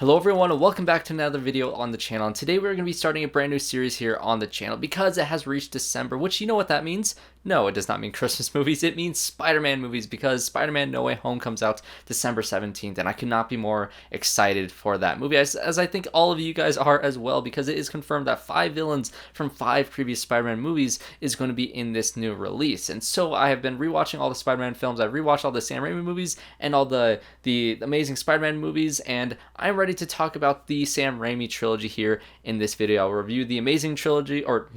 Hello everyone and welcome back to another video on the channel, and today we're going to be starting a brand new series here on the channel because it has reached December, which you know what that means? No, it does not mean Christmas movies, it means Spider-Man movies because Spider-Man No Way Home comes out December 17th and I could not be more excited for that movie as I think all of you guys are as well, because it is confirmed that 5 villains from 5 previous Spider-Man movies is going to be in this new release. And so I have been rewatching all the Spider-Man films, I've rewatched all the Sam Raimi movies and all the Amazing Spider-Man movies, and I'm ready to talk about the Sam Raimi trilogy here in this video. I'll review the Amazing Trilogy, or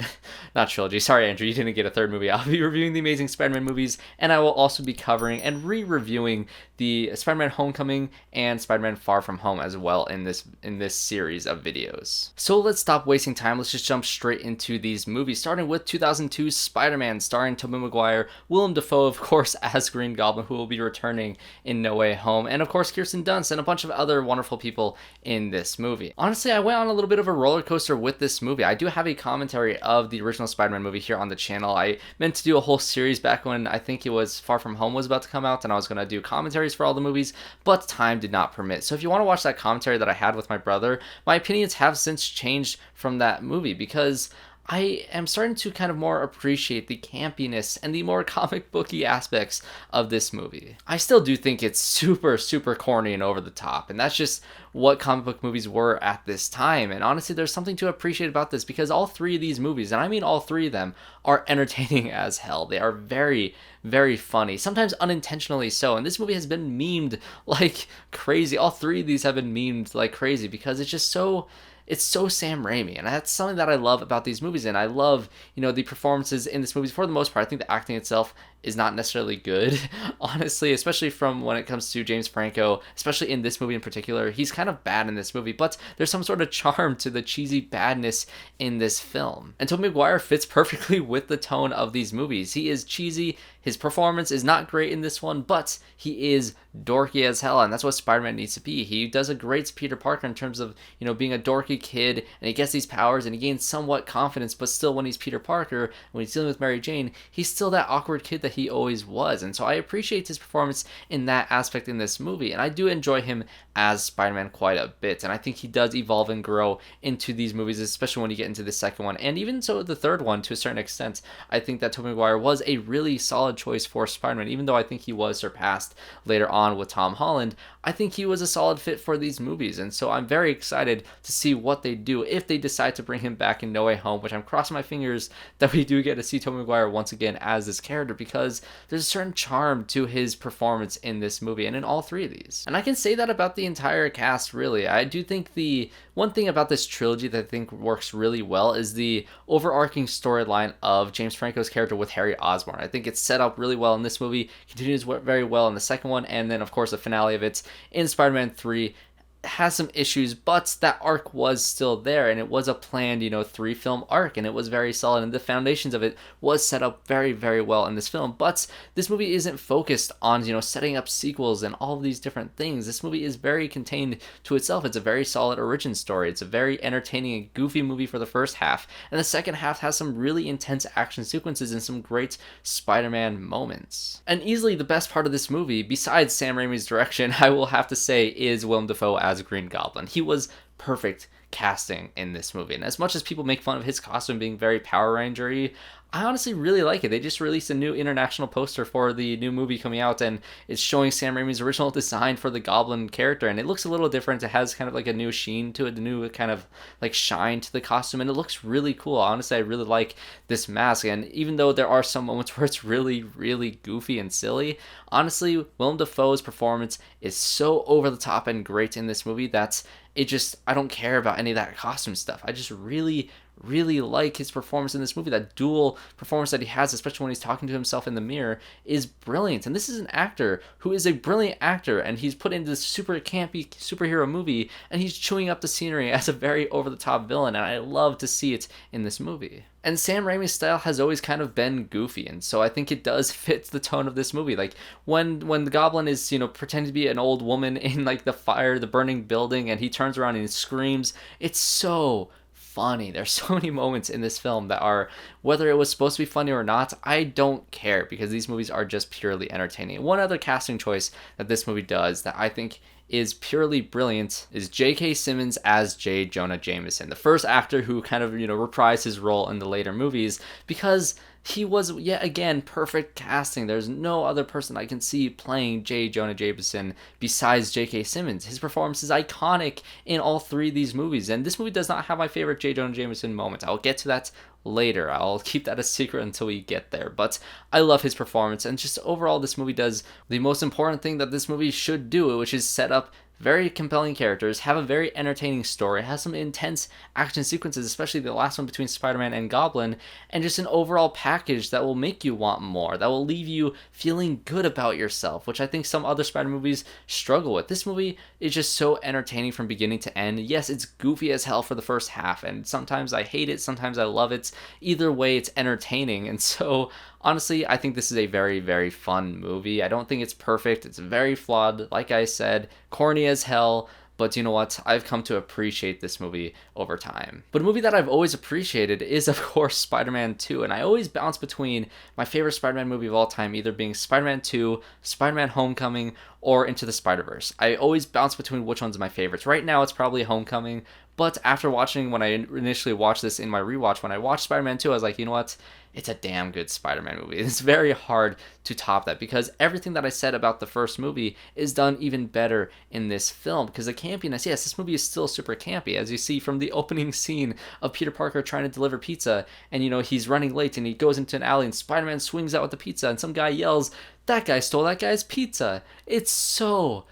not trilogy, sorry Andrew, you didn't get a third movie. I'll be reviewing the Amazing Spider-Man movies, and I will also be covering and re-reviewing the Spider-Man Homecoming and Spider-Man Far From Home as well in this series of videos. So let's stop wasting time, let's just jump straight into these movies, starting with 2002's Spider-Man, starring Tobey Maguire, Willem Dafoe of course as Green Goblin, who will be returning in No Way Home, and of course Kirsten Dunst and a bunch of other wonderful people in this movie. Honestly, I went on a little bit of a roller coaster with this movie. I do have a commentary of the original Spider-Man movie here on the channel. I meant to do a whole series back when I think it was Far From Home was about to come out, and I was going to do commentaries for all the movies, but time did not permit. So if you want to watch that commentary that I had with my brother, my opinions have since changed from that movie because I am starting to kind of more appreciate the campiness and the more comic booky aspects of this movie. I still do think it's super, super corny and over the top, and that's just what comic book movies were at this time. And honestly, there's something to appreciate about this because all 3 of these movies, and I mean all 3 of them, are entertaining as hell. They are very, very funny, sometimes unintentionally so, and this movie has been memed like crazy. All 3 of these have been memed like crazy because it's just so... it's so Sam Raimi, and that's something that I love about these movies, and I love, the performances in this movie for the most part. I think the acting itself is not necessarily good, honestly, especially from when it comes to James Franco, especially in this movie in particular. He's kind of bad in this movie, but there's some sort of charm to the cheesy badness in this film. And Tobey Maguire fits perfectly with the tone of these movies. He is cheesy, his performance is not great in this one, but he is dorky as hell, and that's what Spider-Man needs to be. He does a great Peter Parker in terms of, being a dorky kid, and he gets these powers, and he gains somewhat confidence, but still when he's Peter Parker, when he's dealing with Mary Jane, he's still that awkward kid that he always was. And so I appreciate his performance in that aspect in this movie, and I do enjoy him as Spider-Man quite a bit, and I think he does evolve and grow into these movies, especially when you get into the second one, and even so the third one to a certain extent. I think that Tobey Maguire was a really solid choice for Spider-Man, even though I think he was surpassed later on with Tom Holland. I think he was a solid fit for these movies, and so I'm very excited to see what they do if they decide to bring him back in No Way Home, which I'm crossing my fingers that we do get to see Tobey Maguire once again as this character, because there's a certain charm to his performance in this movie and in all 3 of these. And I can say that about the entire cast, really. I do think the one thing about this trilogy that I think works really well is the overarching storyline of James Franco's character with Harry Osborn. I think it's set up really well in this movie, continues very well in the second one, and then of course the finale of it in Spider-Man 3 has some issues, but that arc was still there, and it was a planned 3-film arc, and it was very solid, and the foundations of it was set up very, very well in this film. But this movie isn't focused on setting up sequels and all of these different things. This movie is very contained to itself. It's a very solid origin story. It's a very entertaining and goofy movie for the first half, and the second half has some really intense action sequences and some great Spider-Man moments. And easily the best part of this movie, besides Sam Raimi's direction, I will have to say, is Willem Dafoe as Green Goblin. He was perfect casting in this movie, and as much as people make fun of his costume being very Power Ranger-y, I honestly really like it. They just released a new international poster for the new movie coming out, and it's showing Sam Raimi's original design for the Goblin character, and it looks a little different. It has kind of like a new sheen to it, a new kind of like shine to the costume, and it looks really cool. Honestly, I really like this mask, and even though there are some moments where it's really, really goofy and silly, honestly, Willem Dafoe's performance is so over the top and great in this movie that I don't care about any of that costume stuff. I just really, really like his performance in this movie. That dual performance that he has, especially when he's talking to himself in the mirror, is brilliant. And this is an actor who is a brilliant actor, and he's put into this super campy superhero movie, and he's chewing up the scenery as a very over-the-top villain, and I love to see it in this movie. And Sam Raimi's style has always kind of been goofy, and so I think it does fit the tone of this movie. Like when the Goblin is, pretending to be an old woman in like the burning building, and he turns around and he screams, it's so funny. There's so many moments in this film that are, whether it was supposed to be funny or not, I don't care, because these movies are just purely entertaining. One other casting choice that this movie does that I think is purely brilliant is J.K. Simmons as J. Jonah Jameson, the first actor who kind of, reprised his role in the later movies, because he was, yet again, perfect casting. There's no other person I can see playing J. Jonah Jameson besides J.K. Simmons. His performance is iconic in all three of these movies, and this movie does not have my favorite J. Jonah Jameson moment. I'll get to that later. I'll keep that a secret until we get there, but I love his performance, and just overall this movie does the most important thing that this movie should do, which is set up very compelling characters, have a very entertaining story, has some intense action sequences, especially the last one between Spider-Man and Goblin, and just an overall package that will make you want more, that will leave you feeling good about yourself, which I think some other Spider movies struggle with. This movie is just so entertaining from beginning to end. Yes, it's goofy as hell for the first half, and sometimes I hate it, sometimes I love it. Either way, it's entertaining, and so honestly, I think this is a very, very fun movie. I don't think it's perfect. It's very flawed, like I said, corny as hell, but you know what? I've come to appreciate this movie over time. But a movie that I've always appreciated is, of course, Spider-Man 2, and I always bounce between my favorite Spider-Man movie of all time, either being Spider-Man 2, Spider-Man Homecoming, or Into the Spider-Verse. I always bounce between which one's my favorites. Right now, it's probably Homecoming, but after watching, when I initially watched this in my rewatch, when I watched Spider-Man 2, I was like, you know what? It's a damn good Spider-Man movie. It's very hard to top that, because everything that I said about the first movie is done even better in this film, because the campiness, yes, this movie is still super campy, as you see from the opening scene of Peter Parker trying to deliver pizza, and he's running late, and he goes into an alley, and Spider-Man swings out with the pizza, and some guy yells, "That guy stole that guy's pizza." It's so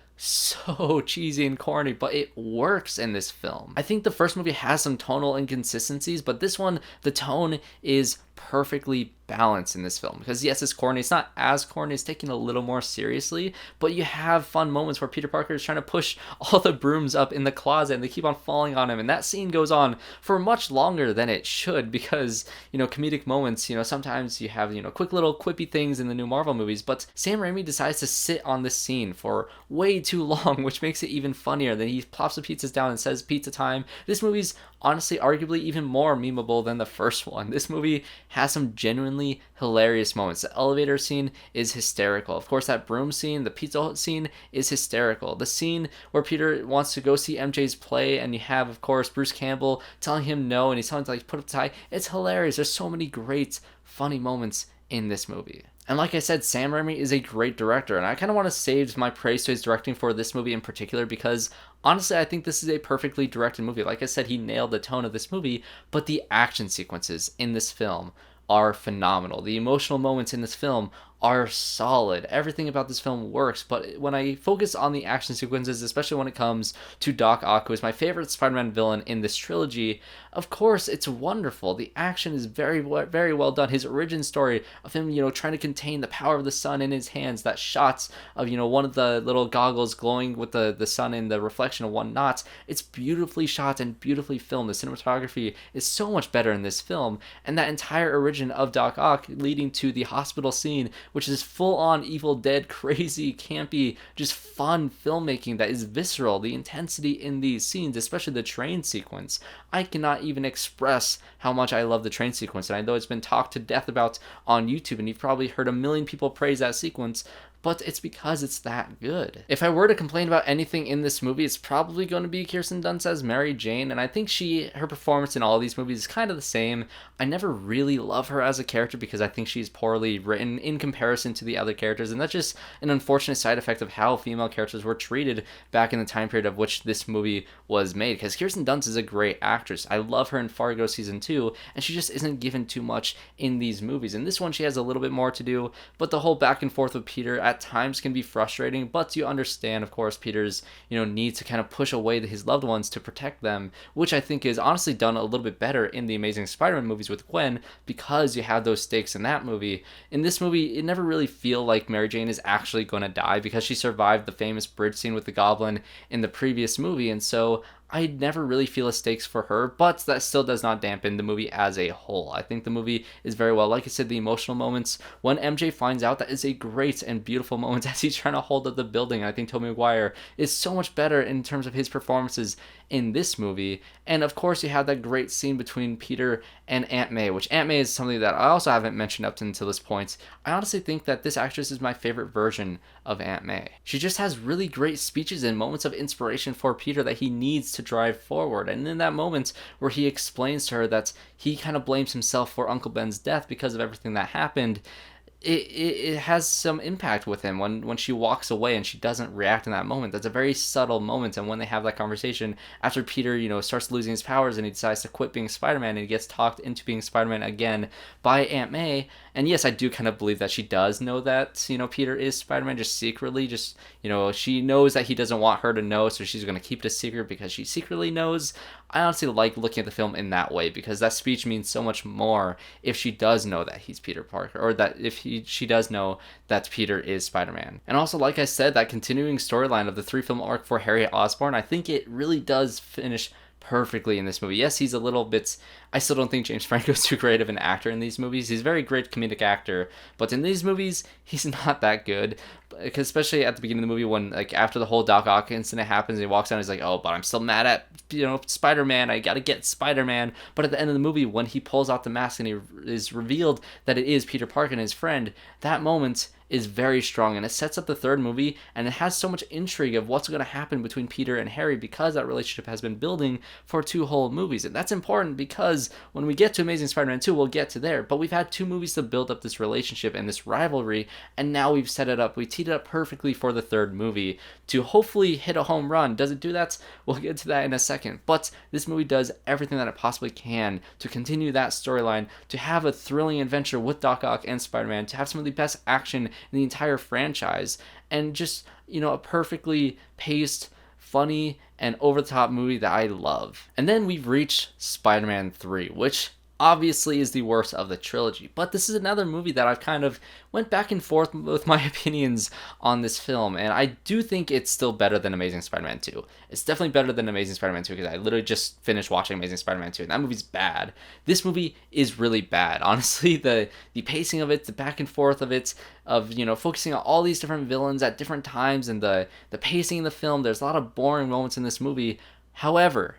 cheesy and corny, but it works in this film. I think the first movie has some tonal inconsistencies, but this one, the tone is perfectly balanced in this film, because yes, it's corny. It's not as corny. It's taken a little more seriously, but you have fun moments where Peter Parker is trying to push all the brooms up in the closet, and they keep on falling on him, and that scene goes on for much longer than it should, because comedic moments, sometimes you have quick little quippy things in the new Marvel movies, but Sam Raimi decides to sit on this scene for way too long, which makes it even funnier. Then he plops the pizzas down and says pizza time. This movie's honestly arguably even more memeable than the first one. This movie has some genuinely hilarious moments. The elevator scene is hysterical. Of course, that broom scene, the Pizza Hut scene is hysterical. The scene where Peter wants to go see MJ's play, and you have, of course, Bruce Campbell telling him no, and he's telling him to put up the tie. It's hilarious. There's so many great, funny moments in this movie. And like I said, Sam Raimi is a great director, and I kind of want to save my praise to his directing for this movie in particular, because honestly, I think this is a perfectly directed movie. Like I said, he nailed the tone of this movie, but the action sequences in this film are phenomenal. The emotional moments in this film are solid. Everything about this film works, but when I focus on the action sequences, especially when it comes to Doc Ock, who is my favorite Spider-Man villain in this trilogy, of course, it's wonderful. The action is very, very well done. His origin story of him, trying to contain the power of the sun in his hands, that shots of, one of the little goggles glowing with the sun in the reflection of one knot, it's beautifully shot and beautifully filmed. The cinematography is so much better in this film, and that entire origin of Doc Ock leading to the hospital scene, which is full-on Evil Dead, crazy, campy, just fun filmmaking that is visceral. The intensity in these scenes, especially the train sequence, I cannot even express how much I love the train sequence, and I know it's been talked to death about on YouTube, and you've probably heard a million people praise that sequence, but it's because it's that good. If I were to complain about anything in this movie, it's probably going to be Kirsten Dunst as Mary Jane, and I think her performance in all these movies is kind of the same. I never really love her as a character because I think she's poorly written in comparison to the other characters, and that's just an unfortunate side effect of how female characters were treated back in the time period of which this movie was made, because Kirsten Dunst is a great actress. I love her in Fargo Season 2, and she just isn't given too much in these movies. In this one, she has a little bit more to do, but the whole back and forth with Peter at times can be frustrating, but you understand, of course, Peter's need to kind of push away his loved ones to protect them, which I think is honestly done a little bit better in the Amazing Spider-Man movies with Gwen, because you have those stakes in that movie. In this movie, it never really feel like Mary Jane is actually going to die, because she survived the famous bridge scene with the Goblin in the previous movie, and so I never really feel the stakes for her, but that still does not dampen the movie as a whole. I think the movie is very well. Like I said, the emotional moments when MJ finds out, that is a great and beautiful moment as he's trying to hold up the building. I think Tobey Maguire is so much better in terms of his performances in this movie. And of course, you have that great scene between Peter and Aunt May, which Aunt May is something that I also haven't mentioned up until this point. I honestly think that this actress is my favorite version of Aunt May. She just has really great speeches and moments of inspiration for Peter that he needs to drive forward. And in that moment where he explains to her that he kind of blames himself for Uncle Ben's death because of everything that happened, it has some impact with him when she walks away and she doesn't react in that moment. That's a very subtle moment. And when they have that conversation after Peter, starts losing his powers and he decides to quit being Spider-Man and he gets talked into being Spider-Man again by Aunt May. And yes, I do kind of believe that she does know that, Peter is Spider-Man, just secretly. She knows that he doesn't want her to know, so she's going to keep it a secret because she secretly knows. I honestly like looking at the film in that way because that speech means so much more if she does know that he's Peter Parker, or that if she does know that Peter is Spider-Man. And also, like I said, that continuing storyline of the 3-film arc for Harry Osborn, I think it really does finish perfectly in this movie. Yes, he's a little bit... I still don't think James Franco is too great of an actor in these movies. He's a very great comedic actor, but in these movies, he's not that good. Because especially at the beginning of the movie when, after the whole Doc Ock incident happens, he walks out and he's like, oh, but I'm still mad at, Spider-Man. I gotta get Spider-Man. But at the end of the movie, when he pulls out the mask and he is revealed that it is Peter Parker and his friend, that moment is very strong, and it sets up the third movie, and it has so much intrigue of what's going to happen between Peter and Harry because that relationship has been building for 2 whole movies. And that's important because when we get to Amazing Spider-Man 2, we'll get to there, but we've had 2 movies to build up this relationship and this rivalry, and now we've set it up. We teed it up perfectly for the third movie to hopefully hit a home run. Does it do that? We'll get to that in a second, but this movie does everything that it possibly can to continue that storyline, to have a thrilling adventure with Doc Ock and Spider-Man, to have some of the best action in the entire franchise, and just, a perfectly paced, funny, and over-the-top movie that I love. And then we've reached Spider-Man 3, which obviously is the worst of the trilogy, but this is another movie that I've kind of went back and forth with my opinions on this film, and I do think it's still better than Amazing Spider-Man 2. It's definitely better than Amazing Spider-Man 2 because I literally just finished watching Amazing Spider-Man 2, and that movie's bad. This movie is really bad. Honestly, the pacing of it, the back and forth of it, of, focusing on all these different villains at different times, and the pacing in the film, there's a lot of boring moments in this movie. However,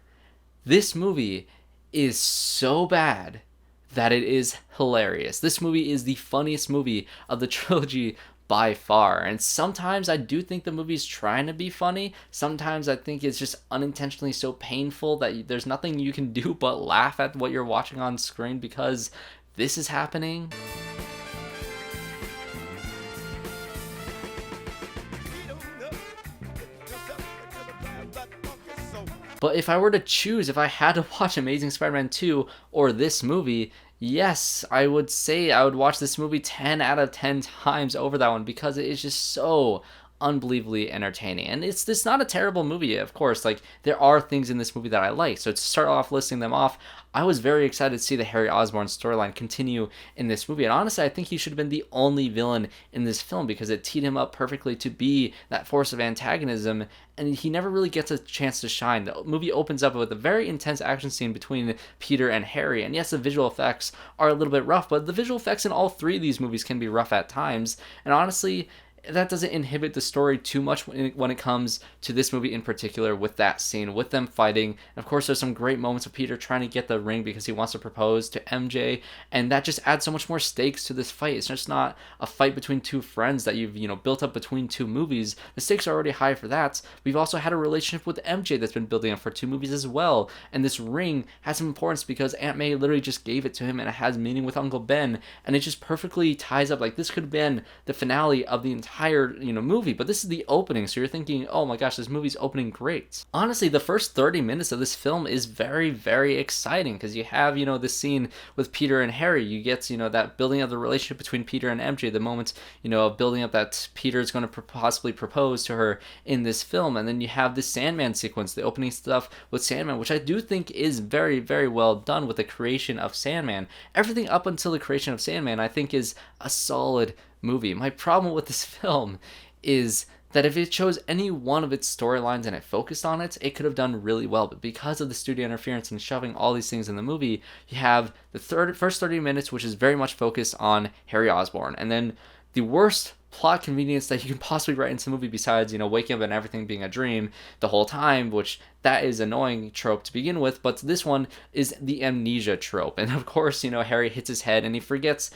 this movie is so bad that it is hilarious. This movie is the funniest movie of the trilogy by far. And sometimes I do think the movie's trying to be funny. Sometimes I think it's just unintentionally so painful that there's nothing you can do but laugh at what you're watching on screen because this is happening. But if I were to choose, if I had to watch Amazing Spider-Man 2 or this movie, yes, I would say I would watch this movie 10 out of 10 times over that one because it is just so unbelievably entertaining. And it's not a terrible movie, of course. There are things in this movie that I like. So to start off listing them off, I was very excited to see the Harry Osborn storyline continue in this movie. And honestly, I think he should have been the only villain in this film because it teed him up perfectly to be that force of antagonism, and he never really gets a chance to shine. The movie opens up with a very intense action scene between Peter and Harry, and yes, the visual effects are a little bit rough, but the visual effects in all 3 of these movies can be rough at times, and honestly, that doesn't inhibit the story too much when it comes to this movie in particular, with that scene, with them fighting. And of course, there's some great moments of Peter trying to get the ring because he wants to propose to MJ, and that just adds so much more stakes to this fight. It's just not a fight between 2 friends that you've, built up between 2 movies. The stakes are already high for that. We've also had a relationship with MJ that's been building up for 2 movies as well, and this ring has some importance because Aunt May literally just gave it to him, and it has meaning with Uncle Ben, and it just perfectly ties up. This could have been the finale of the entire movie, but this is the opening, so you're thinking, oh my gosh, this movie's opening great. Honestly, the first 30 minutes of this film is very, very exciting because you have, this scene with Peter and Harry. You get, that building of the relationship between Peter and MJ, the moment, of building up that Peter's going to possibly propose to her in this film, and then you have this Sandman sequence, the opening stuff with Sandman, which I do think is very, very well done with the creation of Sandman. Everything up until the creation of Sandman, I think, is a solid movie. My problem with this film is that if it chose any one of its storylines and it focused on it, it could have done really well. But because of the studio interference and shoving all these things in the movie, you have the first 30 minutes, which is very much focused on Harry Osborn, and then the worst plot convenience that you can possibly write into a movie, besides, waking up and everything being a dream the whole time, which that is annoying trope to begin with. But this one is the amnesia trope, and of course, Harry hits his head and he forgets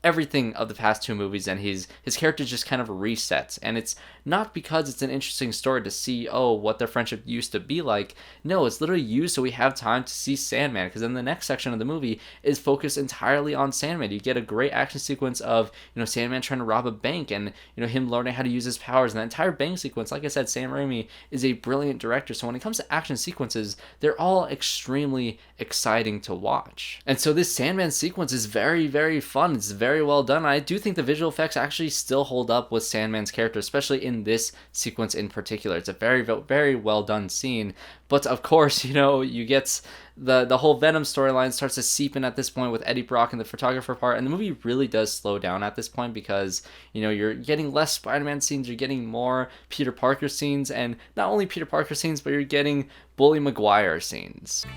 everything of the past two movies, and his character just kind of resets. And it's not because it's an interesting story to see, what their friendship used to be like. No, it's literally used so we have time to see Sandman, because then the next section of the movie is focused entirely on Sandman. You get a great action sequence of Sandman trying to rob a bank, and him learning how to use his powers, and that entire bank sequence. Like I said, Sam Raimi is a brilliant director, so when it comes to action sequences, they're all extremely exciting to watch. And so this Sandman sequence is very, very fun. It's very well done. I do think the visual effects actually still hold up with Sandman's character, especially in this sequence in particular. It's a very, very well done scene. But of course, you get the whole Venom storyline starts to seep in at this point with Eddie Brock and the photographer part, and the movie really does slow down at this point because you're getting less Spider-Man scenes, you're getting more Peter Parker scenes, and not only Peter Parker scenes, but you're getting Bully Maguire scenes.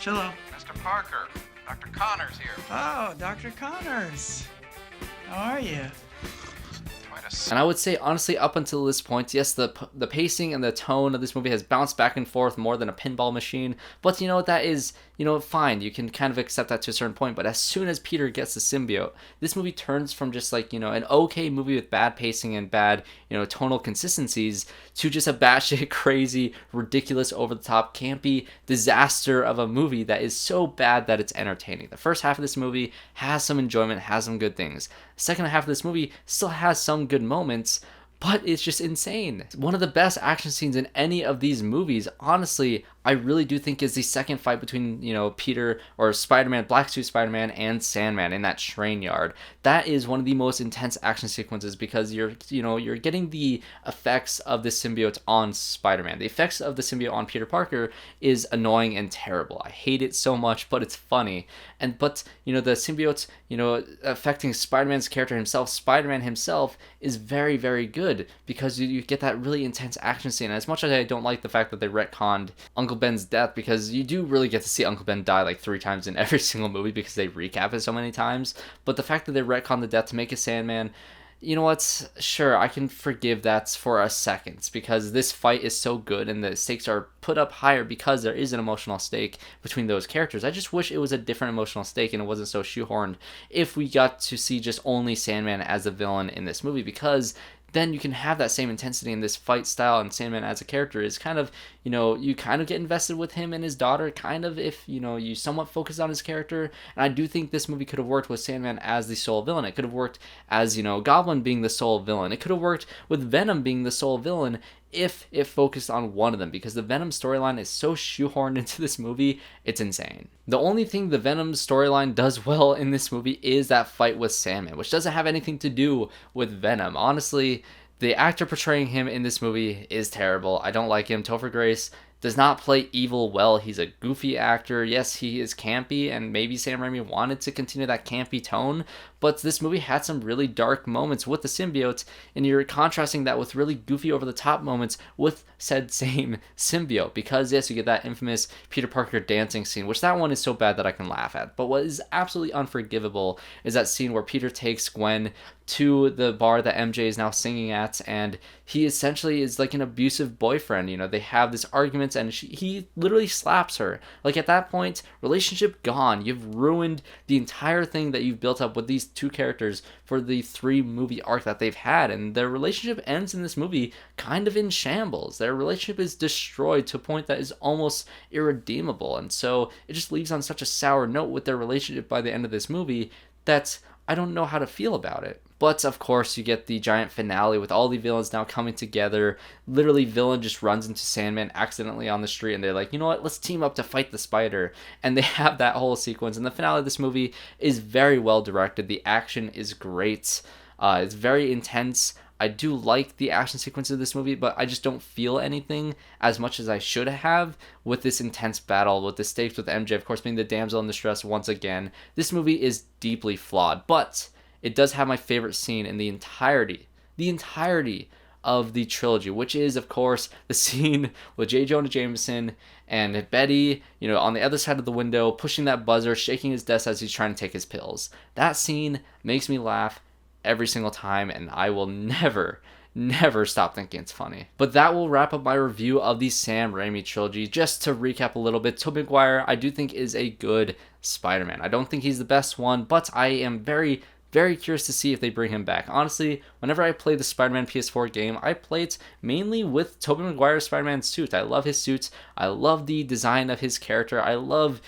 Shalom. Mr. Parker, Dr. Connors here. Oh, Dr. Connors. How are you? And I would say, honestly, up until this point, yes, the pacing and the tone of this movie has bounced back and forth more than a pinball machine. But that is, fine. You can kind of accept that to a certain point. But as soon as Peter gets the symbiote, this movie turns from just like, an okay movie with bad pacing and bad, tonal consistencies to just a batshit crazy, ridiculous, over-the-top, campy disaster of a movie that is so bad that it's entertaining. The first half of this movie has some enjoyment, has some good things. The second half of this movie still has some good moments, but it's just insane. One of the best action scenes in any of these movies, honestly, I really do think is the second fight between, Peter or Spider-Man, Black Suit Spider-Man, and Sandman in that train yard. That is one of the most intense action sequences because you're getting the effects of the symbiote on Spider-Man. The effects of the symbiote on Peter Parker is annoying and terrible. I hate it so much, but it's funny. But the symbiote, affecting Spider-Man's character himself, Spider-Man himself, is very, very good because you get that really intense action scene. And as much as I don't like the fact that they retconned Uncle Ben's death, because you do really get to see Uncle Ben die like 3 times in every single movie because they recap it so many times. But the fact that they retconned the death to make a Sandman, sure, I can forgive that for a second because this fight is so good and the stakes are put up higher because there is an emotional stake between those characters. I just wish it was a different emotional stake and it wasn't so shoehorned if we got to see just only Sandman as a villain in this movie, because then you can have that same intensity in this fight style, and Sandman as a character is kind of, you kind of get invested with him and his daughter, kind of, if, you somewhat focus on his character. And I do think this movie could have worked with Sandman as the sole villain. It could have worked as, Goblin being the sole villain. It could have worked with Venom being the sole villain if it focused on one of them, because the Venom storyline is so shoehorned into this movie, it's insane. The only thing the Venom storyline does well in this movie is that fight with Sandman, which doesn't have anything to do with Venom. Honestly, the actor portraying him in this movie is terrible. I don't like him. Topher Grace does not play evil well. He's a goofy actor. Yes, he is campy, and maybe Sam Raimi wanted to continue that campy tone, but this movie had some really dark moments with the symbiote, and you're contrasting that with really goofy over-the-top moments with said same symbiote, because yes, you get that infamous Peter Parker dancing scene, which that one is so bad that I can laugh at. But what is absolutely unforgivable is that scene where Peter takes Gwen to the bar that MJ is now singing at, and he essentially is like an abusive boyfriend. They have this argument, and he literally slaps her. Like, at that point, relationship gone. You've ruined the entire thing that you've built up with these two characters for the 3-movie arc that they've had, and their relationship ends in this movie kind of in shambles. Their relationship is destroyed to a point that is almost irredeemable, and so it just leaves on such a sour note with their relationship by the end of this movie that I don't know how to feel about it. But of course, you get the giant finale with all the villains now coming together. Literally, villain just runs into Sandman accidentally on the street, and they're like, you know what, let's team up to fight the spider. And they have that whole sequence. And the finale of this movie is very well directed. The action is great. It's very intense. I do like the action sequence of this movie, but I just don't feel anything as much as I should have with this intense battle, with the stakes with MJ, of course, being the damsel in distress once again. This movie is deeply flawed, but it does have my favorite scene in the entirety of the trilogy, which is, of course, the scene with J. Jonah Jameson and Betty, on the other side of the window, pushing that buzzer, shaking his desk as he's trying to take his pills. That scene makes me laugh every single time, and I will never stop thinking it's funny. But that will wrap up my review of the Sam Raimi trilogy. Just to recap a little bit, Tobey Maguire I do think is a good Spider-Man. I don't think he's the best one, but I am very curious to see if they bring him back. Honestly, whenever I play the Spider-Man PS4 game, I play it mainly with Tobey Maguire's Spider-Man suit. I love his suits. I love the design of his character. I love,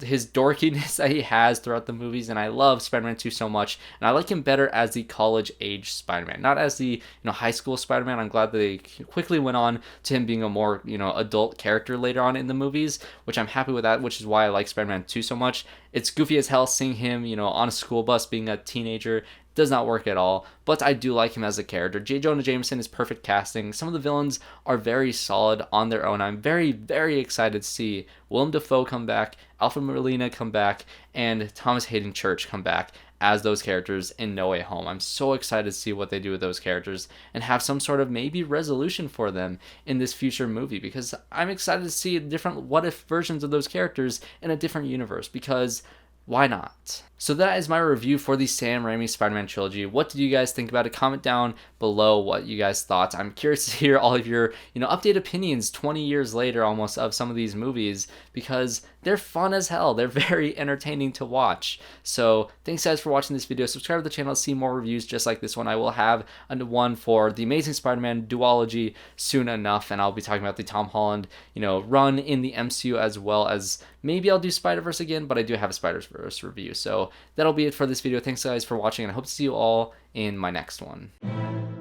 his dorkiness that he has throughout the movies, and I love Spider-Man 2 so much. And I like him better as the college-age Spider-Man, not as the, high school Spider-Man. I'm glad that they quickly went on to him being a more, adult character later on in the movies, which I'm happy with that, which is why I like Spider-Man 2 so much. It's goofy as hell seeing him, on a school bus being a teenager. Does not work at all, but I do like him as a character. J. Jonah Jameson is perfect casting. Some of the villains are very solid on their own. I'm very excited to see Willem Dafoe come back, Alfred Molina come back, and Thomas Haden Church come back as those characters in No Way Home. I'm so excited to see what they do with those characters and have some sort of maybe resolution for them in this future movie, because I'm excited to see different what-if versions of those characters in a different universe, because why not? So that is my review for the Sam Raimi Spider-Man trilogy. What did you guys think about it? Comment down below what you guys thought. I'm curious to hear all of your, updated opinions 20 years later almost of some of these movies, because they're fun as hell. They're very entertaining to watch. So thanks guys for watching this video. Subscribe to the channel to see more reviews just like this one. I will have one for the Amazing Spider-Man duology soon enough, and I'll be talking about the Tom Holland, run in the MCU, as well as maybe I'll do Spider-Verse again, but I do have a Spider-Verse review. So that'll be it for this video. Thanks guys for watching, and I hope to see you all in my next one.